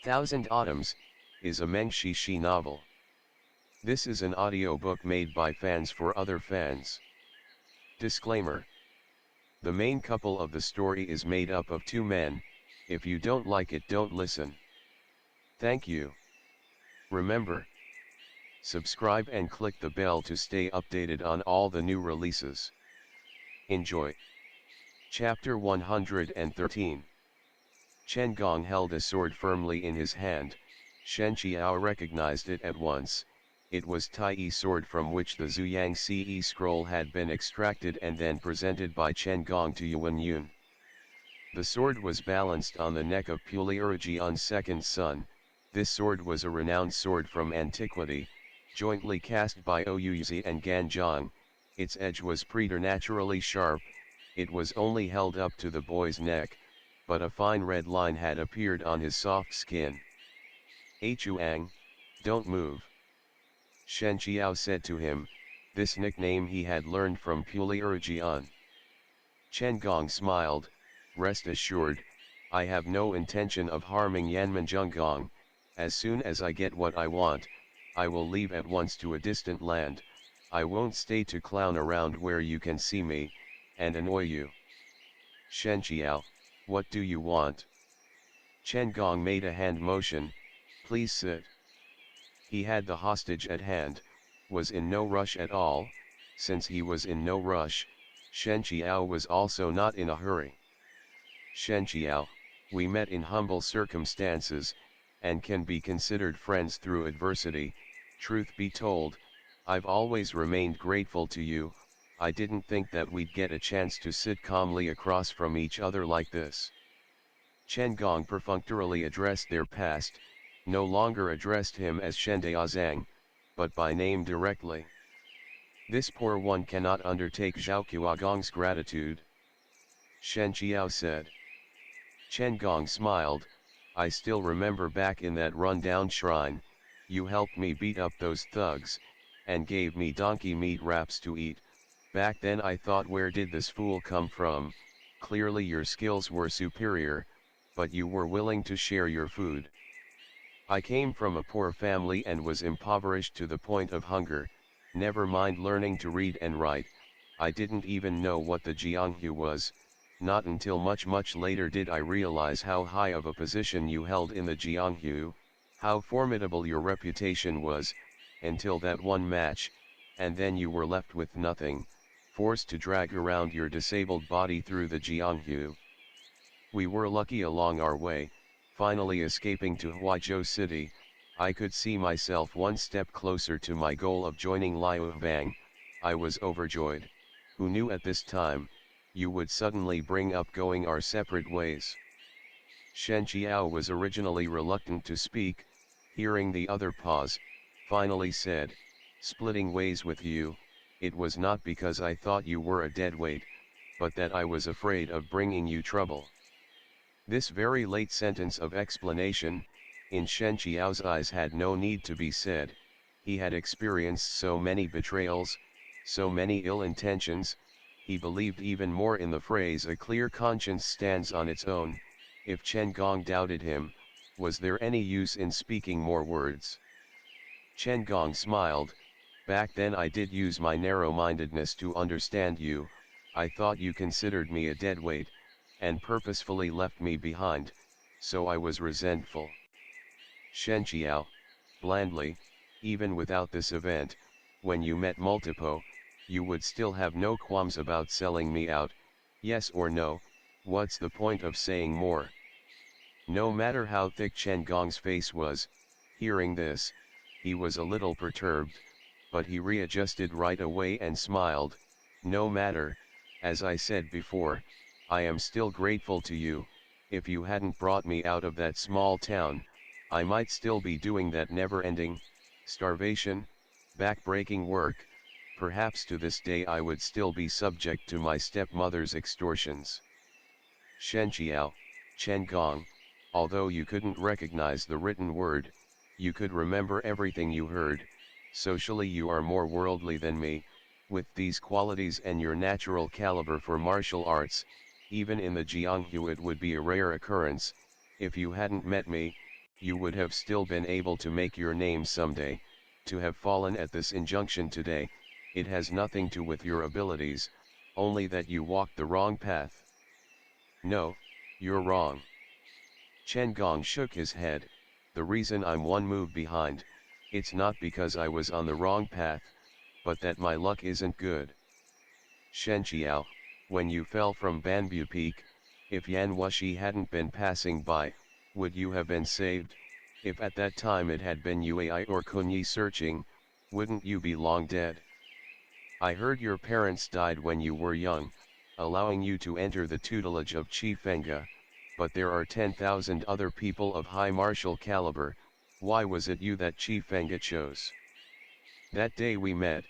Thousand Autumns, is a Meng Xi Shi novel. This is an audiobook made by fans for other fans. Disclaimer. The main couple of the story is made up of two men. If you don't like it, don't listen. Thank you. Remember, subscribe and click the bell to stay updated on all the new releases. Enjoy. Chapter 113. Chen Gong held a sword firmly in his hand. Shen Qiao recognized it at once. It was Tai's sword, from which the Zuyang Ce scroll had been extracted and then presented by Chen Gong to Yuan Yun. The sword was balanced on the neck of Puliurjian's second son. This sword was a renowned sword from antiquity, jointly cast by Ouyuzi and Ganjiang. Its edge was preternaturally sharp. It was only held up to the boy's neck, but a fine red line had appeared on his soft skin. "Chuang, don't move," Shen Qiao said to him. This nickname he had learned from Puliurjian. Chen Gong smiled. "Rest assured, I have no intention of harming Yanmenjunggong. As soon as I get what I want, I will leave at once to a distant land. I won't stay to clown around where you can see me, and annoy you." "Shen Qiao, what do you want?" Chen Gong made a hand motion. "Please sit." He had the hostage at hand, was in no rush at all. Since he was in no rush, Shen Qiao was also not in a hurry. "Shen Qiao, we met in humble circumstances, and can be considered friends through adversity. Truth be told, I've always remained grateful to you. I didn't think that we'd get a chance to sit calmly across from each other like this." Chen Gong perfunctorily addressed their past, no longer addressed him as Shen Daozang, but by name directly. "This poor one cannot undertake Zhao Qiaogong's gratitude," Shen Qiao said. Chen Gong smiled. "I still remember back in that run-down shrine, you helped me beat up those thugs, and gave me donkey meat wraps to eat. Back then I thought, where did this fool come from? Clearly your skills were superior, but you were willing to share your food. I came from a poor family and was impoverished to the point of hunger. Never mind learning to read and write, I didn't even know what the Jianghu was. Not until much later did I realize how high of a position you held in the Jianghu, how formidable your reputation was, until that one match, and then you were left with nothing, forced to drag around your disabled body through the Jianghu. We were lucky along our way, finally escaping to Huizhou City. I could see myself one step closer to my goal of joining Liu Vang. I was overjoyed. Who knew at this time, you would suddenly bring up going our separate ways?" Shen Qiao was originally reluctant to speak. Hearing the other pause, finally said, "Splitting ways with you, it was not because I thought you were a deadweight, but that I was afraid of bringing you trouble." This very late sentence of explanation, in Shen Qiao's eyes, had no need to be said. He had experienced so many betrayals, so many ill intentions. He believed even more in the phrase, "a clear conscience stands on its own." If Chen Gong doubted him, was there any use in speaking more words? Chen Gong smiled. "Back then I did use my narrow-mindedness to understand you. I thought you considered me a deadweight, and purposefully left me behind, so I was resentful." Shen Qiao, blandly, "Even without this event, when you met Multipo, you would still have no qualms about selling me out, yes or no? What's the point of saying more?" No matter how thick Chen Gong's face was, hearing this, he was a little perturbed, but he readjusted right away and smiled. "No matter, as I said before, I am still grateful to you. If you hadn't brought me out of that small town, I might still be doing that never-ending, starvation, back-breaking work. Perhaps to this day I would still be subject to my stepmother's extortions." Shen Qiao, Chen Gong, although you couldn't recognize the written word, you could remember everything you heard. Socially you are more worldly than me. With these qualities and your natural caliber for martial arts, even in the Jianghu it would be a rare occurrence. If you hadn't met me, you would have still been able to make your name someday. To have fallen at this injunction today, it has nothing to do with your abilities, only that you walked the wrong path. No, you're wrong. Chen Gong shook his head. The reason I'm one move behind, it's not because I was on the wrong path, but that my luck isn't good. Shen Qiao, when you fell from Banbu Peak, if Yan Wushi hadn't been passing by, would you have been saved? If at that time it had been Uai or Kunyi searching, wouldn't you be long dead? I heard your parents died when you were young, allowing you to enter the tutelage of Chi Fenga, but there are 10,000 other people of high martial caliber. Why was it you that Chi Fenga chose? That day we met,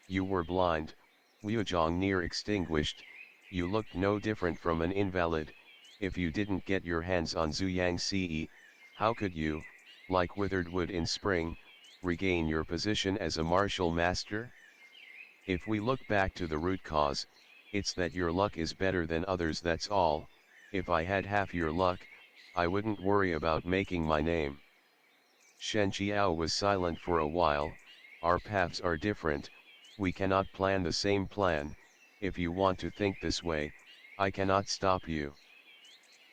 you were blind, Liuzhong near extinguished, you looked no different from an invalid. If you didn't get your hands on Zuyang Ce, how could you, like withered wood in spring, regain your position as a martial master? If we look back to the root cause, it's that your luck is better than others, that's all. If I had half your luck, I wouldn't worry about making my name. Shen Qiao was silent for a while. Our paths are different, we cannot plan the same plan. If you want to think this way, I cannot stop you.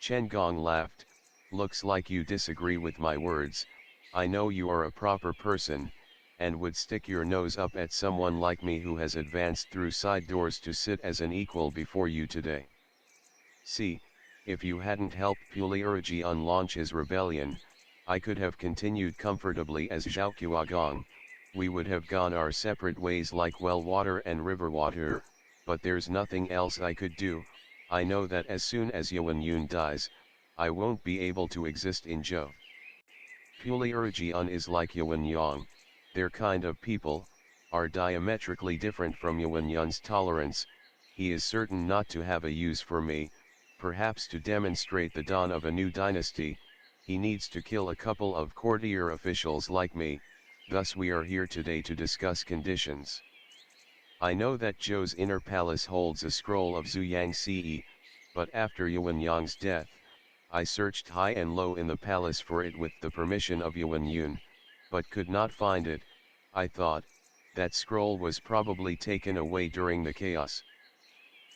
Chen Gong laughed. Looks like you disagree with my words. I know you are a proper person, and would stick your nose up at someone like me who has advanced through side doors to sit as an equal before you today. See, if you hadn't helped Puliurjian launch his rebellion, I could have continued comfortably as Zhao Qiuagong. We would have gone our separate ways like well water and river water, but there's nothing else I could do. I know that as soon as Yuan Yun dies, I won't be able to exist in Zhou. Puliurjian is like Yuan Yang, their kind of people, are diametrically different from Yuan Yun's tolerance. He is certain not to have a use for me, perhaps to demonstrate the dawn of a new dynasty. He needs to kill a couple of courtier officials like me, thus we are here today to discuss conditions. I know that Zhou's inner palace holds a scroll of Zuyang Ce, but after Yuan Yang's death, I searched high and low in the palace for it with the permission of Yuan Yun, but could not find it. I thought, that scroll was probably taken away during the chaos.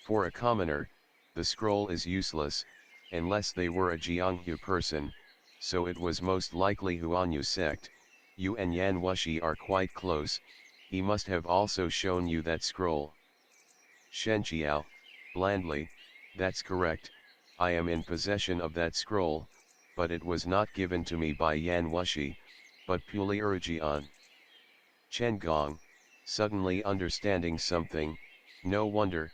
For a commoner, the scroll is useless, unless they were a Jianghu person, so it was most likely Huanyu sect. You and Yan Wushi are quite close, he must have also shown you that scroll. Shen Qiao, blandly, that's correct, I am in possession of that scroll, but it was not given to me by Yan Wushi, but Puliurjian. Chen Gong, suddenly understanding something, no wonder,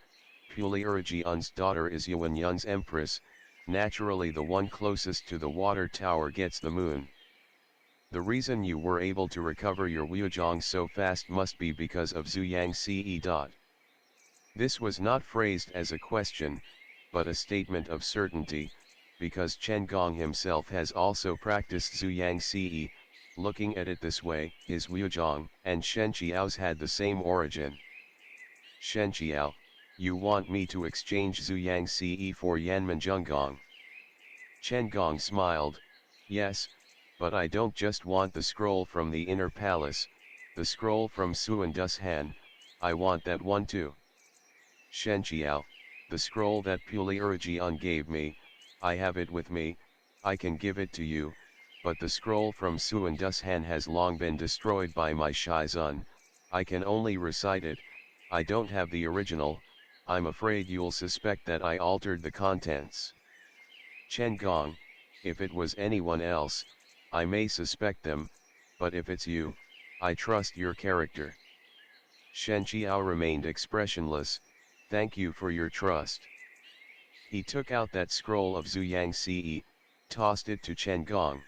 Puliurjian's daughter is Yuan Yun's empress, naturally the one closest to the water tower gets the moon. The reason you were able to recover your Wujiang so fast must be because of Zuyang Ce. This was not phrased as a question, but a statement of certainty, because Chen Gong himself has also practiced Zuyang Ce. Looking at it this way, his Wujiang and Shen Qiao's had the same origin. Shen Qiao, you want me to exchange Zuyang Ce for Yanmenjunggong? Chen Gong smiled, yes, but I don't just want the scroll from the inner palace, the scroll from Xuandu's Han, I want that one too. Shen Qiao, the scroll that Puliurjian gave me, I have it with me, I can give it to you, but the scroll from Xuandu's Han has long been destroyed by my Shizun, I can only recite it, I don't have the original, I'm afraid you'll suspect that I altered the contents. Chen Gong, if it was anyone else, I may suspect them, but if it's you, I trust your character. Shen Qiao remained expressionless, thank you for your trust. He took out that scroll of Zuyang Ce, tossed it to Chen Gong.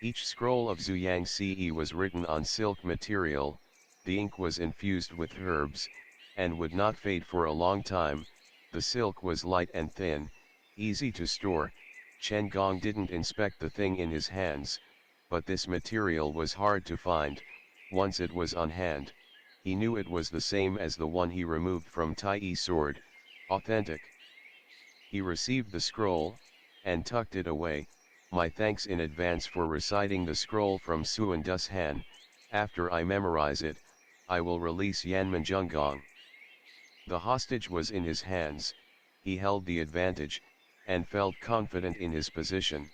Each scroll of Zuyang Ce was written on silk material, the ink was infused with herbs, and would not fade for a long time, the silk was light and thin, easy to store. Chen Gong didn't inspect the thing in his hands, but this material was hard to find. Once it was on hand, he knew it was the same as the one he removed from Tai's sword, authentic. He received the scroll, and tucked it away, my thanks in advance for reciting the scroll from Xuandu's Han. After I memorize it, I will release Yanmenjunggong. The hostage was in his hands, he held the advantage, and felt confident in his position.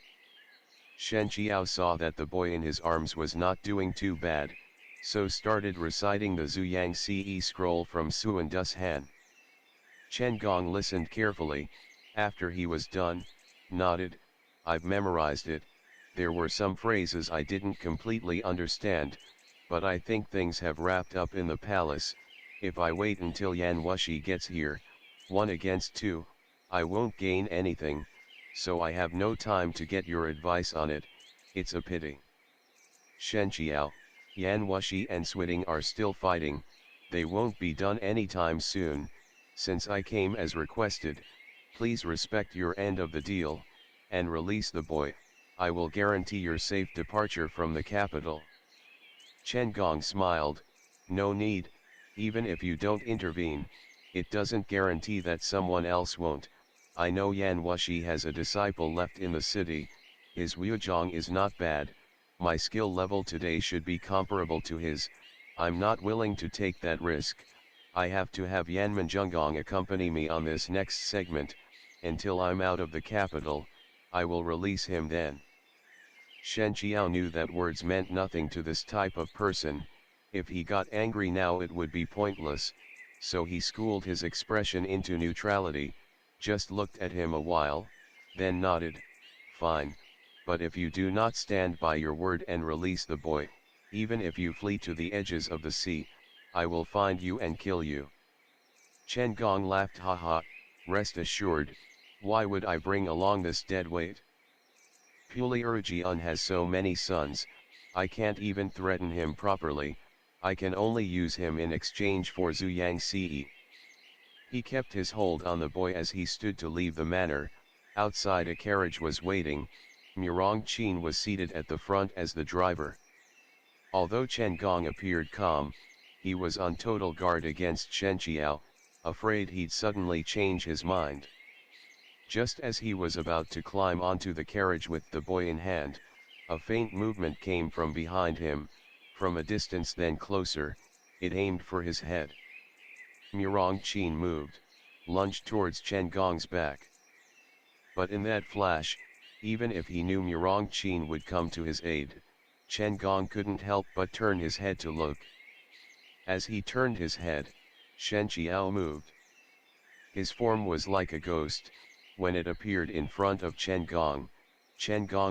Shen Qiao saw that the boy in his arms was not doing too bad, so started reciting the Zuyang Ce scroll from Xuandu's Han. Chen Gong listened carefully. After he was done, nodded, "I've memorized it. There were some phrases I didn't completely understand, but I think things have wrapped up in the palace. If I wait until Yan Wushi gets here, 1 against 2, I won't gain anything, so I have no time to get your advice on it. It's a pity." Shen Qiao, Yan Wushi and Switing are still fighting. They won't be done anytime soon. Since I came as requested, please respect your end of the deal, and release the boy. I will guarantee your safe departure from the capital. Chen Gong smiled, "No need, even if you don't intervene, it doesn't guarantee that someone else won't. I know Yan Wushi has a disciple left in the city, his Wuzhong is not bad, my skill level today should be comparable to his. I'm not willing to take that risk. I have to have Yanmenjunggong accompany me on this next segment, until I'm out of the capital. I will release him then." Shen Qiao knew that words meant nothing to this type of person. If he got angry now it would be pointless, so he schooled his expression into neutrality, just looked at him a while, then nodded, "Fine, but if you do not stand by your word and release the boy, even if you flee to the edges of the sea, I will find you and kill you." Chen Gong laughed, "Haha, rest assured, why would I bring along this dead weight? Puliurjian has so many sons, I can't even threaten him properly, I can only use him in exchange for Zuyang Ce. He kept his hold on the boy as he stood to leave the manor. Outside a carriage was waiting, Murong Qin was seated at the front as the driver. Although Chen Gong appeared calm, he was on total guard against Shen Qiao, afraid he'd suddenly change his mind. Just as he was about to climb onto the carriage with the boy in hand, a faint movement came from behind him, from a distance then closer, it aimed for his head. Murong Qin moved, lunged towards Chen Gong's back. But in that flash, even if he knew Murong Qin would come to his aid, Chen Gong couldn't help but turn his head to look. As he turned his head, Shen Qiao moved. His form was like a ghost. When it appeared in front of Chen Gong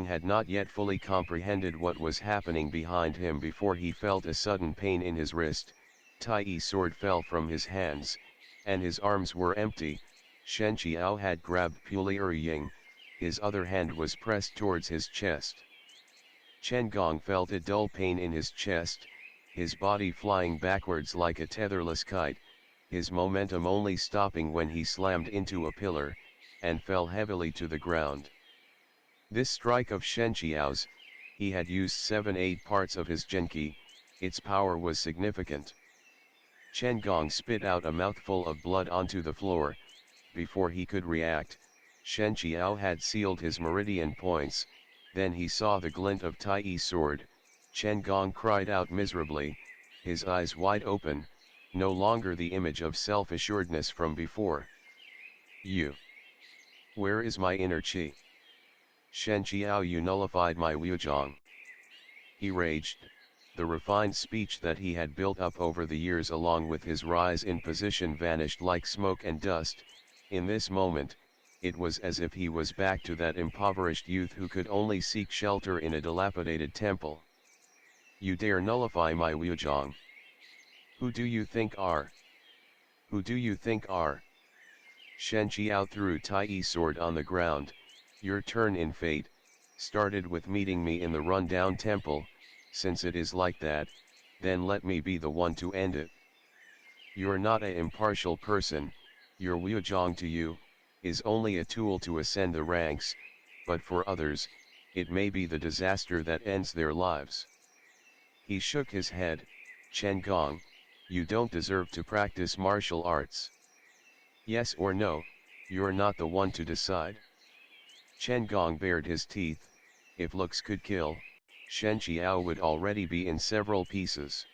had not yet fully comprehended what was happening behind him before he felt a sudden pain in his wrist. Tai sword fell from his hands, and his arms were empty. Shen Qiao had grabbed Puli Ying, his other hand was pressed towards his chest. Chen Gong felt a dull pain in his chest, his body flying backwards like a tetherless kite, his momentum only stopping when he slammed into a pillar, and fell heavily to the ground. This strike of Shen Qiao's, he had used 7/8 parts of his Genki, its power was significant. Chen Gong spit out a mouthful of blood onto the floor. Before he could react, Shen Qiao had sealed his meridian points, then he saw the glint of Tai's sword. Chen Gong cried out miserably, his eyes wide open, no longer the image of self-assuredness from before. Where is my inner qi? Shen Qiao, you nullified my Wuzhong. He raged. The refined speech that he had built up over the years along with his rise in position vanished like smoke and dust. In this moment, it was as if he was back to that impoverished youth who could only seek shelter in a dilapidated temple. You dare nullify my Wuzhong? Who do you think are? Who do you think are? Shen Qiao threw Tai's sword on the ground. Your turn in fate, started with meeting me in the run-down temple. Since it is like that, then let me be the one to end it. You're not an impartial person, your Wuzhong to you, is only a tool to ascend the ranks, but for others, it may be the disaster that ends their lives. He shook his head, Chen Gong, you don't deserve to practice martial arts. Yes or no, you're not the one to decide. Chen Gong bared his teeth, if looks could kill, Shen Qiao would already be in several pieces.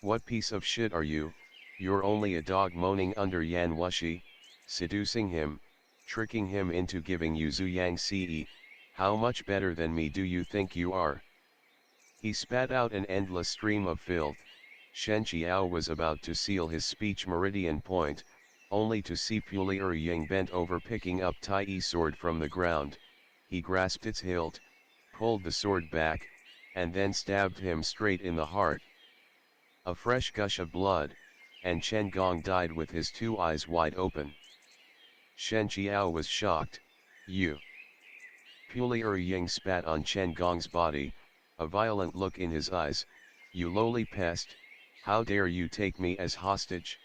What piece of shit are you? You're only a dog moaning under Yan Wushi, seducing him, tricking him into giving you Zhu Yang Ce, how much better than me do you think you are? He spat out an endless stream of filth. Shen Qiao was about to seal his speech meridian point, only to see Fulier Ying bent over picking up Tai sword from the ground. He grasped its hilt, pulled the sword back, and then stabbed him straight in the heart. A fresh gush of blood, and Chen Gong died with his two eyes wide open. Shen Qiao was shocked. You. Pulier Ying spat on Chen Gong's body, a violent look in his eyes. You lowly pest, how dare you take me as hostage?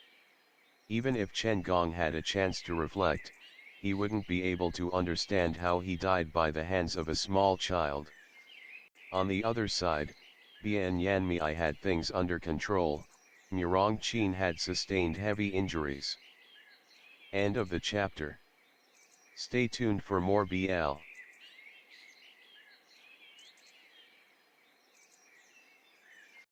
Even if Chen Gong had a chance to reflect, he wouldn't be able to understand how he died by the hands of a small child. On the other side, Bian Yanmi had things under control. Murong Qin had sustained heavy injuries. End of the chapter. Stay tuned for more BL.